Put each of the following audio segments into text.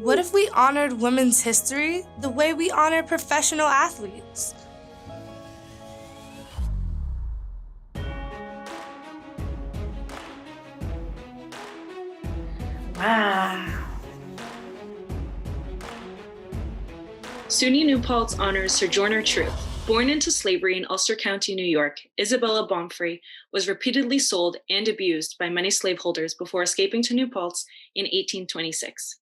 What if we honored women's history the way we honor professional athletes? Wow. SUNY New Paltz honors Sojourner Truth. Born into slavery in Ulster County, New York, Isabella Baumfree was repeatedly sold and abused by many slaveholders before escaping to New Paltz in 1826.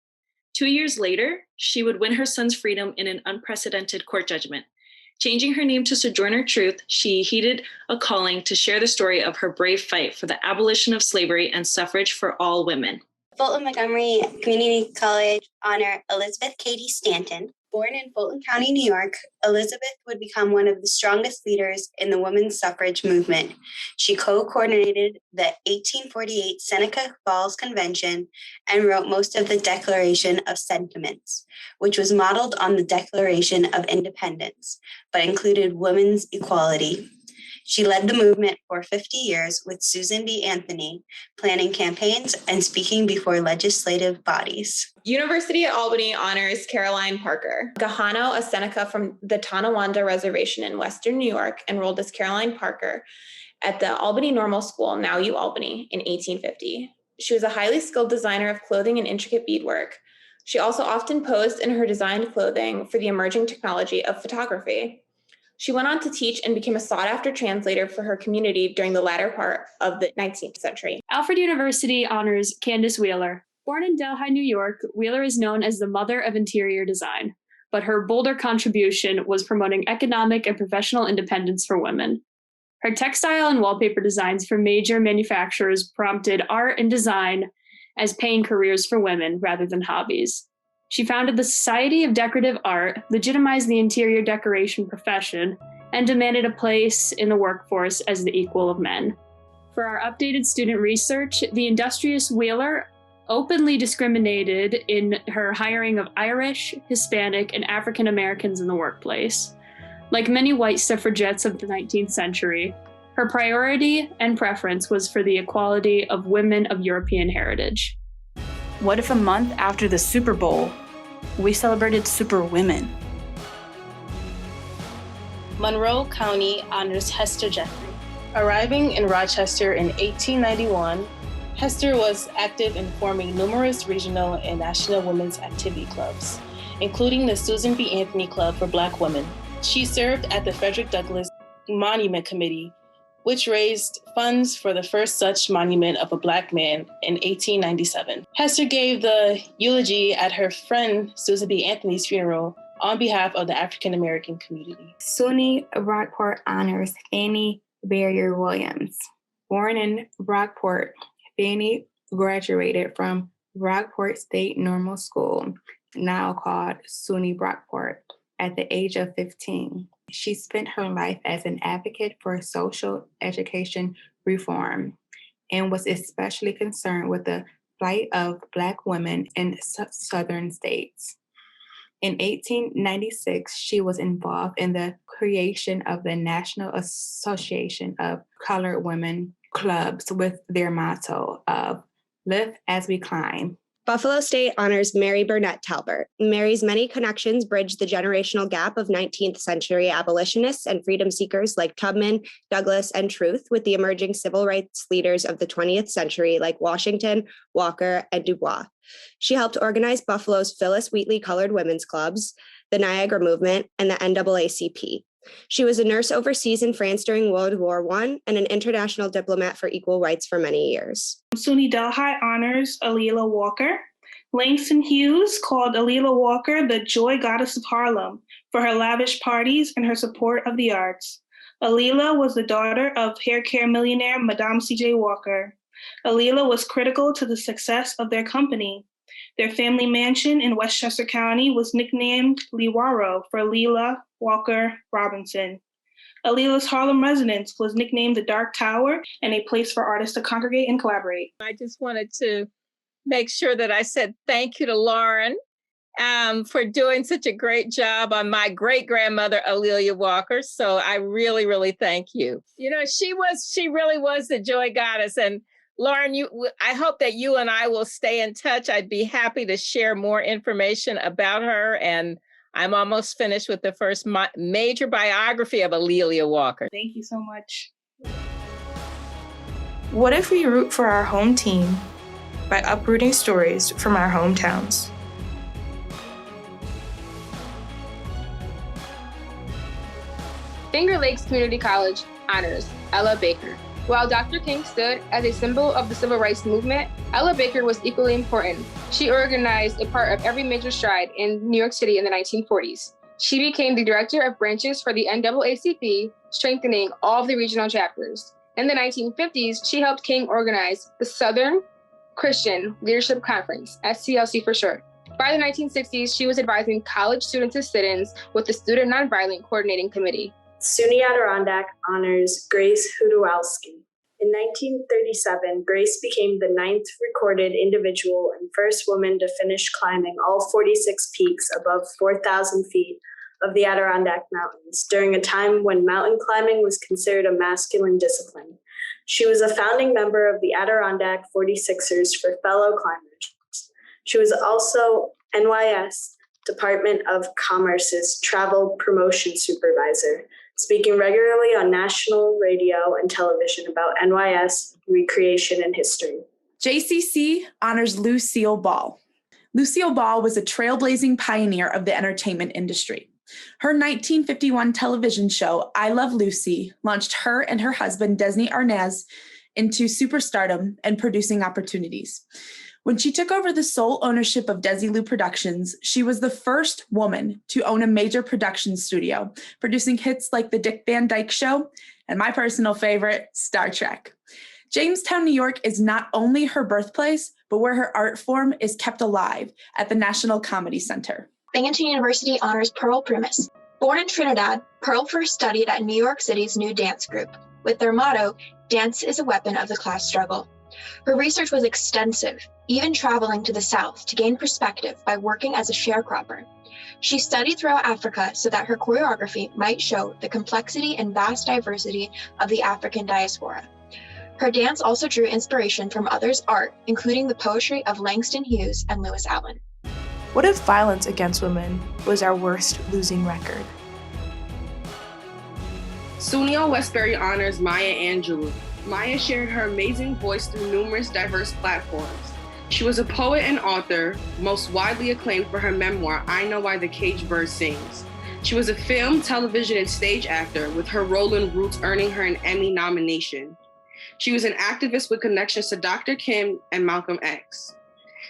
2 years later, she would win her son's freedom in an unprecedented court judgment. Changing her name to Sojourner Truth, she heeded a calling to share the story of her brave fight for the abolition of slavery and suffrage for all women. Fulton Montgomery Community College honor Elizabeth Cady Stanton. Born in Fulton County, New York, Elizabeth would become one of the strongest leaders in the women's suffrage movement. She co-coordinated the 1848 Seneca Falls Convention and wrote most of the Declaration of Sentiments, which was modeled on the Declaration of Independence, but included women's equality. She led the movement for 50 years with Susan B. Anthony, planning campaigns and speaking before legislative bodies. University at Albany honors Caroline Parker. Gahano, a Seneca from the Tonawanda Reservation in Western New York, enrolled as Caroline Parker at the Albany Normal School, now UAlbany, in 1850. She was a highly skilled designer of clothing and intricate beadwork. She also often posed in her designed clothing for the emerging technology of photography. She went on to teach and became a sought-after translator for her community during the latter part of the 19th century. Alfred University honors Candace Wheeler. Born in Delhi, New York, Wheeler is known as the mother of interior design, but her bolder contribution was promoting economic and professional independence for women. Her textile and wallpaper designs for major manufacturers prompted art and design as paying careers for women rather than hobbies. She founded the Society of Decorative Art, legitimized the interior decoration profession, and demanded a place in the workforce as the equal of men. For our updated student research, the industrious Wheeler openly discriminated in her hiring of Irish, Hispanic, and African Americans in the workplace. Like many white suffragettes of the 19th century, her priority and preference was for the equality of women of European heritage. What if a month after the Super Bowl, we celebrated Super Women? Monroe County honors Hester Jeffrey. Arriving in Rochester in 1891, Hester was active in forming numerous regional and national women's activity clubs, including the Susan B. Anthony Club for Black Women. She served at the Frederick Douglass Monument Committee, which raised funds for the first such monument of a Black man in 1897. Hester gave the eulogy at her friend Susan B. Anthony's funeral on behalf of the African American community. SUNY Rockport honors Fannie Barrier Williams. Born in Rockport, Fannie graduated from Rockport State Normal School, now called SUNY Rockport, at the age of 15. She spent her life as an advocate for social education reform and was especially concerned with the plight of Black women in southern states. In 1896, she was involved in the creation of the National Association of Colored Women Clubs with their motto of "Live as we climb." Buffalo State honors Mary Burnett Talbert. Mary's many connections bridge the generational gap of 19th century abolitionists and freedom seekers like Tubman, Douglass, and Truth with the emerging civil rights leaders of the 20th century like Washington, Walker, and Du Bois. She helped organize Buffalo's Phyllis Wheatley Colored Women's Clubs, the Niagara Movement, and the NAACP. She was a nurse overseas in France during World War I and an international diplomat for equal rights for many years. SUNY Delhi honors Alila Walker. Langston Hughes called Alila Walker the joy goddess of Harlem for her lavish parties and her support of the arts. Alila was the daughter of hair care millionaire Madame C.J. Walker. Alila was critical to the success of their company. Their family mansion in Westchester County was nicknamed Liwaro for Leela Walker Robinson. Alila's Harlem residence was nicknamed the Dark Tower and a place for artists to congregate and collaborate. I just wanted to make sure that I said thank you to Lauren for doing such a great job on my great-grandmother, Alelia Walker. So I really, really thank you. You know, she really was the joy goddess. And Lauren, I hope that you and I will stay in touch. I'd be happy to share more information about her. And I'm almost finished with the first major biography of A'Lelia Walker. Thank you so much. What if we root for our home team by uprooting stories from our hometowns? Finger Lakes Community College honors Ella Baker. While Dr. King stood as a symbol of the civil rights movement, Ella Baker was equally important. She organized a part of every major stride in New York City in the 1940s. She became the director of branches for the NAACP, strengthening all of the regional chapters. In the 1950s, she helped King organize the Southern Christian Leadership Conference, SCLC for short. By the 1960s, she was advising college students and sit-ins with the Student Nonviolent Coordinating Committee. SUNY Adirondack honors Grace Hudowalski. In 1937, Grace became the 9th recorded individual and first woman to finish climbing all 46 peaks above 4,000 feet of the Adirondack Mountains during a time when mountain climbing was considered a masculine discipline. She was a founding member of the Adirondack 46ers for fellow climbers. She was also NYS Department of Commerce's travel promotion supervisor, speaking regularly on national radio and television about NYS recreation and history. JCC honors Lucille Ball. Lucille Ball was a trailblazing pioneer of the entertainment industry. Her 1951 television show, I Love Lucy, launched her and her husband, Desni Arnaz, into superstardom and producing opportunities. When she took over the sole ownership of Desilu Productions, she was the first woman to own a major production studio, producing hits like The Dick Van Dyke Show and my personal favorite, Star Trek. Jamestown, New York is not only her birthplace, but where her art form is kept alive at the National Comedy Center. Binghamton University honors Pearl Primus. Born in Trinidad, Pearl first studied at New York City's New Dance Group, with their motto, "Dance is a weapon of the class struggle." Her research was extensive, even traveling to the South to gain perspective by working as a sharecropper. She studied throughout Africa so that her choreography might show the complexity and vast diversity of the African diaspora. Her dance also drew inspiration from others' art, including the poetry of Langston Hughes and Lewis Allen. What if violence against women was our worst losing record? SUNY Westbury honors Maya Angelou. Maya shared her amazing voice through numerous diverse platforms. She was a poet and author, most widely acclaimed for her memoir, I Know Why the Caged Bird Sings. She was a film, television, and stage actor, with her role in Roots earning her an Emmy nomination. She was an activist with connections to Dr. King and Malcolm X.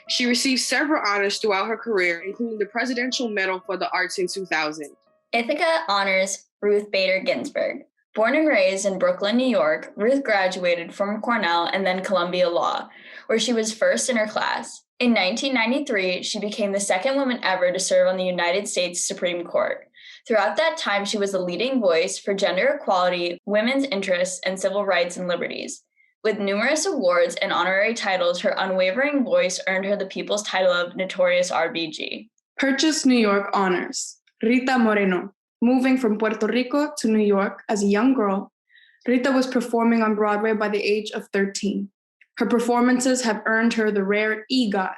She received several honors throughout her career, including the Presidential Medal for the Arts in 2000. Ithaca honors Ruth Bader Ginsburg. Born and raised in Brooklyn, New York, Ruth graduated from Cornell and then Columbia Law, where she was first in her class. In 1993, she became the second woman ever to serve on the United States Supreme Court. Throughout that time, she was a leading voice for gender equality, women's interests, and civil rights and liberties. With numerous awards and honorary titles, her unwavering voice earned her the people's title of Notorious RBG. Purchase, New York honors Rita Moreno. Moving from Puerto Rico to New York as a young girl, Rita was performing on Broadway by the age of 13. Her performances have earned her the rare EGOT,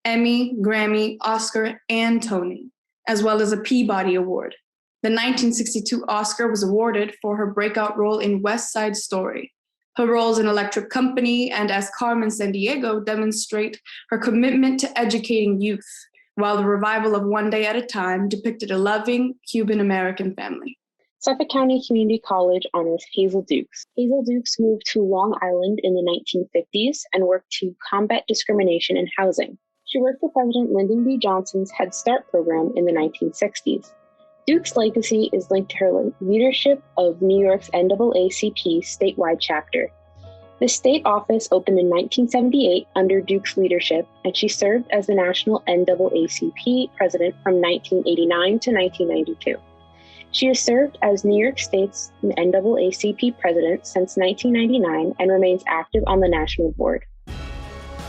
Emmy, Grammy, Oscar, and Tony, as well as a Peabody Award. The 1962 Oscar was awarded for her breakout role in West Side Story. Her roles in Electric Company and as Carmen Sandiego demonstrate her commitment to educating youth, while the revival of One Day at a Time depicted a loving Cuban-American family. Suffolk County Community College honors Hazel Dukes. Hazel Dukes moved to Long Island in the 1950s and worked to combat discrimination in housing. She worked for President Lyndon B. Johnson's Head Start program in the 1960s. Dukes' legacy is linked to her leadership of New York's NAACP statewide chapter. The state office opened in 1978 under Dukes' leadership, and she served as the national NAACP president from 1989 to 1992. She has served as New York State's NAACP president since 1999 and remains active on the national board.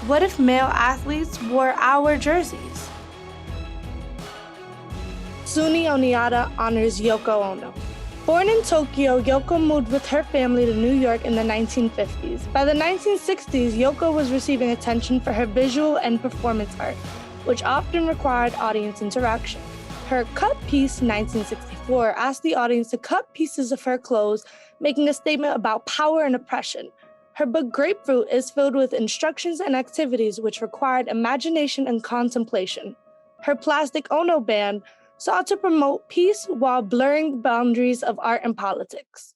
What if male athletes wore our jerseys? SUNY Oneonta honors Yoko Ono. Born in Tokyo, Yoko moved with her family to New York in the 1950s. By the 1960s, Yoko was receiving attention for her visual and performance art, which often required audience interaction. Her cut piece, 1964, asked the audience to cut pieces of her clothes, making a statement about power and oppression. Her book Grapefruit is filled with instructions and activities which required imagination and contemplation. Her Plastic Ono band sought to promote peace while blurring the boundaries of art and politics.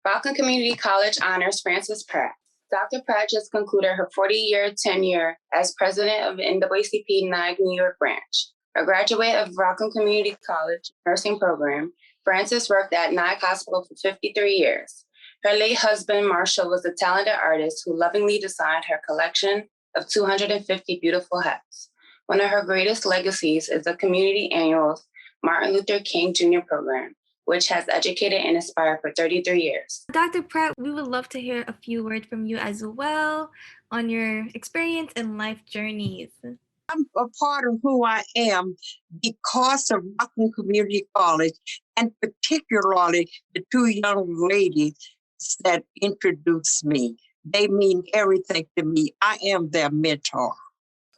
Rockland Community College honors Frances Pratt. Dr. Pratt just concluded her 40-year tenure as president of the NAACP Nyack, New York branch. A graduate of Rockland Community College nursing program, Frances worked at Nyack Hospital for 53 years. Her late husband, Marshall, was a talented artist who lovingly designed her collection of 250 beautiful hats. One of her greatest legacies is the community annual Martin Luther King Jr. program, which has educated and inspired for 33 years. Dr. Pratt, we would love to hear a few words from you as well on your experience and life journeys. I'm a part of who I am because of Rockland Community College, and particularly the two young ladies that introduced me. They mean everything to me. I am their mentor.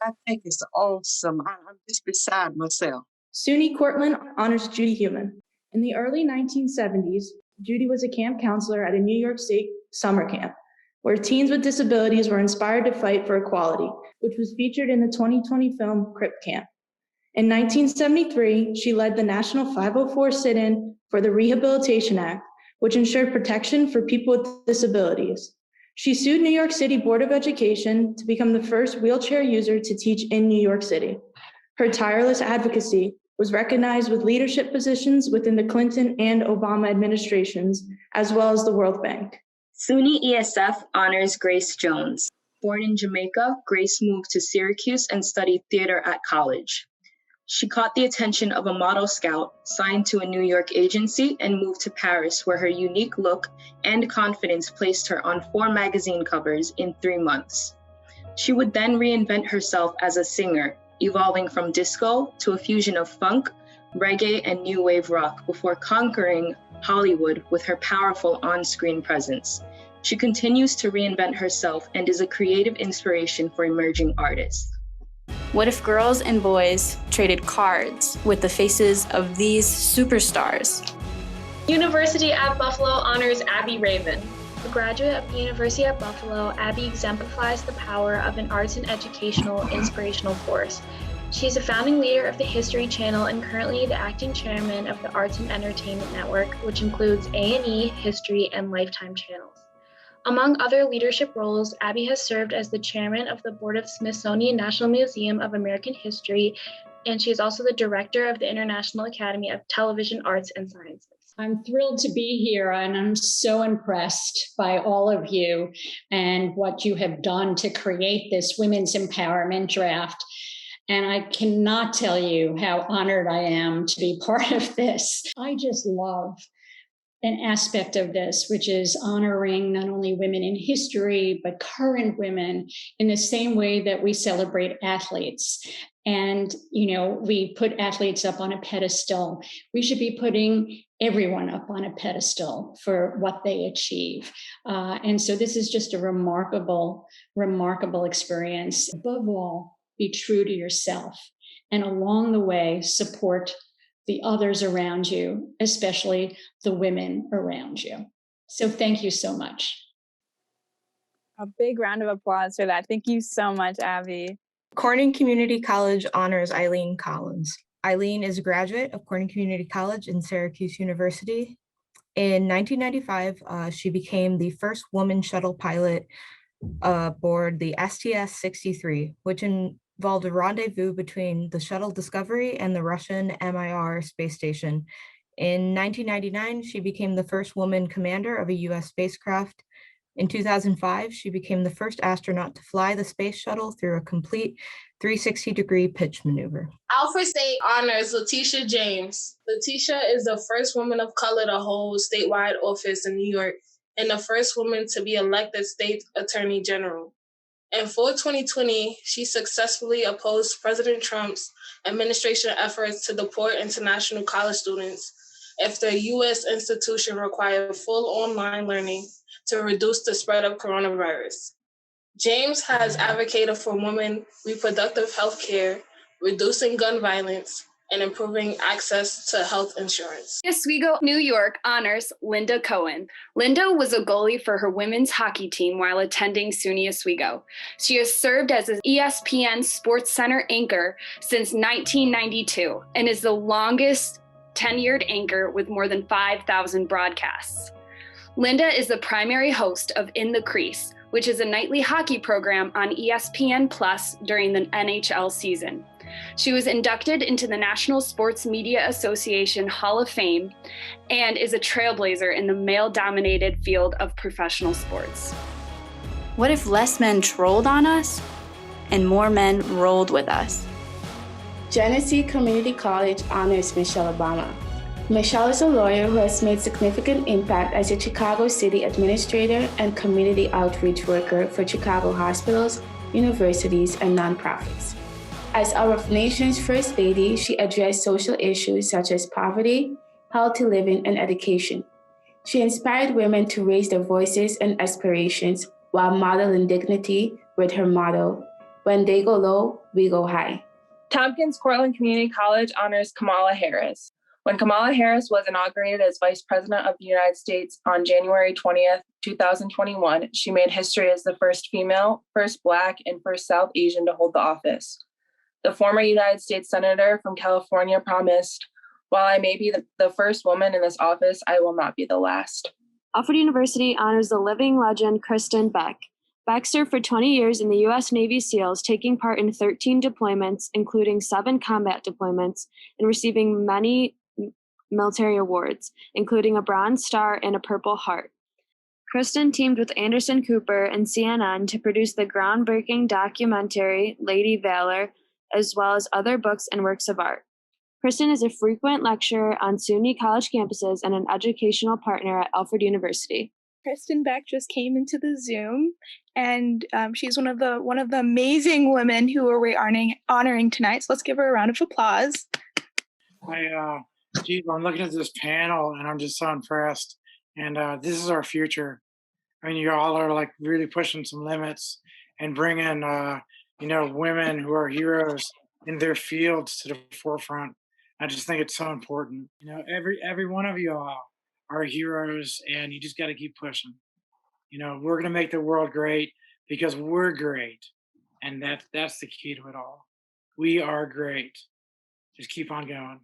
I think it's awesome. I'm just beside myself. SUNY Cortland honors Judy Heumann. In the early 1970s, Judy was a camp counselor at a New York State summer camp, where teens with disabilities were inspired to fight for equality, which was featured in the 2020 film Crip Camp. In 1973, she led the National 504 sit-in for the Rehabilitation Act, which ensured protection for people with disabilities. She sued New York City Board of Education to become the first wheelchair user to teach in New York City. Her tireless advocacy was recognized with leadership positions within the Clinton and Obama administrations, as well as the World Bank. SUNY ESF honors Grace Jones. Born in Jamaica, Grace moved to Syracuse and studied theater at college. She caught the attention of a model scout, signed to a New York agency, and moved to Paris, where her unique look and confidence placed her on 4 magazine covers in 3 months. She would then reinvent herself as a singer, evolving from disco to a fusion of funk, reggae, and new wave rock before conquering Hollywood with her powerful on-screen presence. She continues to reinvent herself and is a creative inspiration for emerging artists. What if girls and boys traded cards with the faces of these superstars? University at Buffalo honors Abby Raven. A graduate of the University at Buffalo, Abby exemplifies the power of an arts and educational inspirational force. She's a founding leader of the History Channel and currently the acting chairman of the Arts and Entertainment Network, which includes A&E, History, and Lifetime channels. Among other leadership roles, Abby has served as the chairman of the board of Smithsonian National Museum of American History, and she is also the director of the International Academy of Television Arts and Sciences. I'm thrilled to be here, and I'm so impressed by all of you and what you have done to create this Women's Empowerment Draft. And I cannot tell you how honored I am to be part of this. I just love an aspect of this, which is honoring not only women in history, but current women in the same way that we celebrate athletes. And, we put athletes up on a pedestal. We should be putting everyone up on a pedestal for what they achieve. And so this is just a remarkable, remarkable experience. Above all, be true to yourself. And along the way, support the others around you, especially the women around you. So thank you so much. A big round of applause for that. Thank you so much, Abby. Corning Community College honors Eileen Collins. Eileen is a graduate of Corning Community College and Syracuse University. In 1995, she became the first woman shuttle pilot aboard the STS-63, which involved a rendezvous between the shuttle Discovery and the Russian Mir space station. In 1999, she became the first woman commander of a U.S. spacecraft. In 2005, she became the first astronaut to fly the space shuttle through a complete 360-degree pitch maneuver. Alfred State honors Letitia James. Letitia is the first woman of color to hold statewide office in New York and the first woman to be elected state attorney general. In fall 2020, she successfully opposed President Trump's administration efforts to deport international college students. if the U.S. institution required full online learning to reduce the spread of coronavirus. James has advocated for women reproductive health care, reducing gun violence, and improving access to health insurance. Oswego, New York honors Linda Cohen. Linda was a goalie for her women's hockey team while attending SUNY Oswego. She has served as an ESPN Sports Center anchor since 1992 and is the longest tenured anchor with more than 5,000 broadcasts. Linda is the primary host of In the Crease, which is a nightly hockey program on ESPN Plus during the NHL season. She was inducted into the National Sports Media Association Hall of Fame and is a trailblazer in the male-dominated field of professional sports. What if less men trolled on us and more men rolled with us? Genesee Community College honors Michelle Obama. Michelle is a lawyer who has made significant impact as a Chicago City administrator and community outreach worker for Chicago hospitals, universities, and nonprofits. As our nation's First Lady, she addressed social issues such as poverty, healthy living, and education. She inspired women to raise their voices and aspirations while modeling dignity with her motto, "When they go low, we go high." Tompkins Cortland Community College honors Kamala Harris. When Kamala Harris was inaugurated as Vice President of the United States on January 20th, 2021, she made history as the first female, first Black, and first South Asian to hold the office. The former United States Senator from California promised, "While I may be the first woman in this office, I will not be the last." Alfred University honors the living legend Kristen Beck. Beck served for 20 years in the U.S. Navy SEALs, taking part in 13 deployments, including 7 combat deployments, and receiving many military awards, including a Bronze Star and a Purple Heart. Kristen teamed with Anderson Cooper and CNN to produce the groundbreaking documentary Lady Valor, as well as other books and works of art. Kristen is a frequent lecturer on SUNY college campuses and an educational partner at Alfred University. Kristen Beck just came into the Zoom, and she's one of the amazing women who we're honoring tonight. So let's give her a round of applause. I'm looking at this panel, and I'm just so impressed. And this is our future. I mean, you all are like really pushing some limits and bringing, women who are heroes in their fields to the forefront. I just think it's so important. Every one of you all are heroes, and you just got to keep pushing. We're going to make the world great because we're great. And that's the key to it all. We are great. Just keep on going.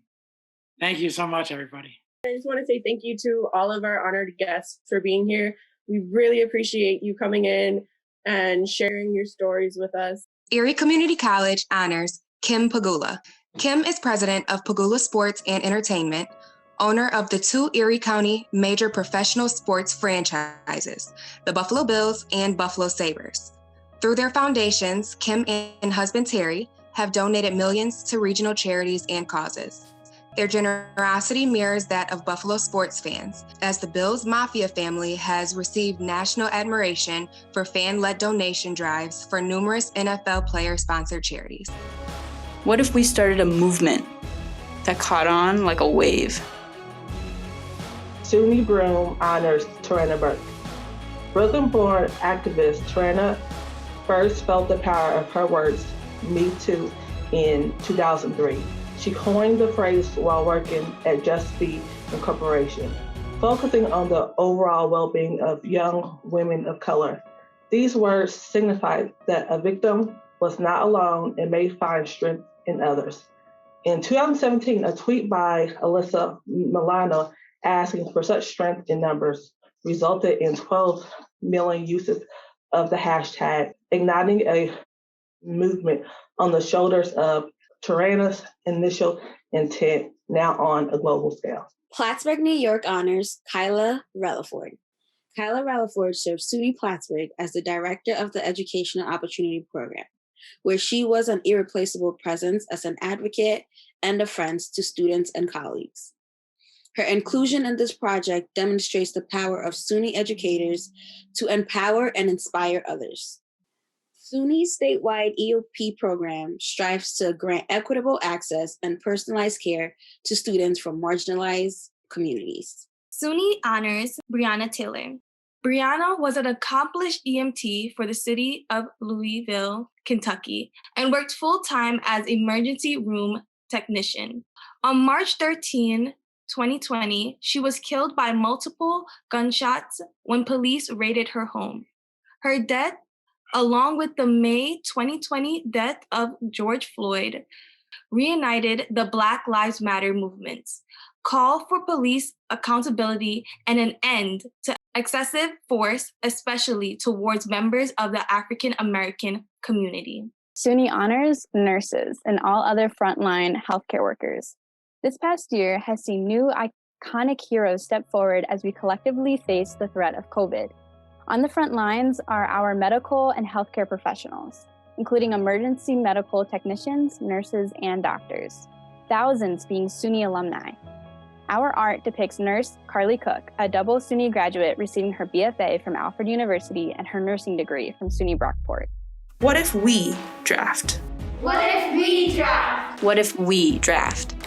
Thank you so much, everybody. I just want to say thank you to all of our honored guests for being here. We really appreciate you coming in and sharing your stories with us. Erie Community College honors Kim Pegula. Kim is president of Pegula Sports and Entertainment, owner of the 2 Erie County major professional sports franchises, the Buffalo Bills and Buffalo Sabres. Through their foundations, Kim and husband Terry have donated millions to regional charities and causes. Their generosity mirrors that of Buffalo sports fans, as the Bills Mafia family has received national admiration for fan-led donation drives for numerous NFL player-sponsored charities. What if we started a movement that caught on like a wave? SUNY Broome honors Tarana Burke. Brooklyn-born activist Tarana first felt the power of her words, "Me Too," in 2003. She coined the phrase while working at Just Be Incorporation, focusing on the overall well-being of young women of color. These words signified that a victim was not alone and may find strength in others. In 2017, a tweet by Alyssa Milano asking for such strength in numbers resulted in 12 million uses of the hashtag, igniting a movement on the shoulders of Tarana's initial intent, now on a global scale. Plattsburgh, New York honors Kyla Relaford. Kyla Relaford served SUNY Plattsburgh as the director of the Educational Opportunity Program, where she was an irreplaceable presence as an advocate and a friend to students and colleagues. Her inclusion in this project demonstrates the power of SUNY educators to empower and inspire others. SUNY's statewide EOP program strives to grant equitable access and personalized care to students from marginalized communities. SUNY honors Brianna Taylor. Brianna was an accomplished EMT for the city of Louisville, Kentucky, and worked full-time as emergency room technician. On March 13, 2020, she was killed by multiple gunshots when police raided her home. Her death, along with the May 2020 death of George Floyd, reunited the Black Lives Matter movements, called for police accountability and an end to excessive force, especially towards members of the African American community. SUNY honors nurses and all other frontline healthcare workers. This past year has seen new iconic heroes step forward as we collectively face the threat of COVID. On the front lines are our medical and healthcare professionals, including emergency medical technicians, nurses, and doctors, thousands being SUNY alumni. Our art depicts nurse Carly Cook, a double SUNY graduate receiving her BFA from Alfred University and her nursing degree from SUNY Brockport. What if we draft? What if we draft? What if we draft?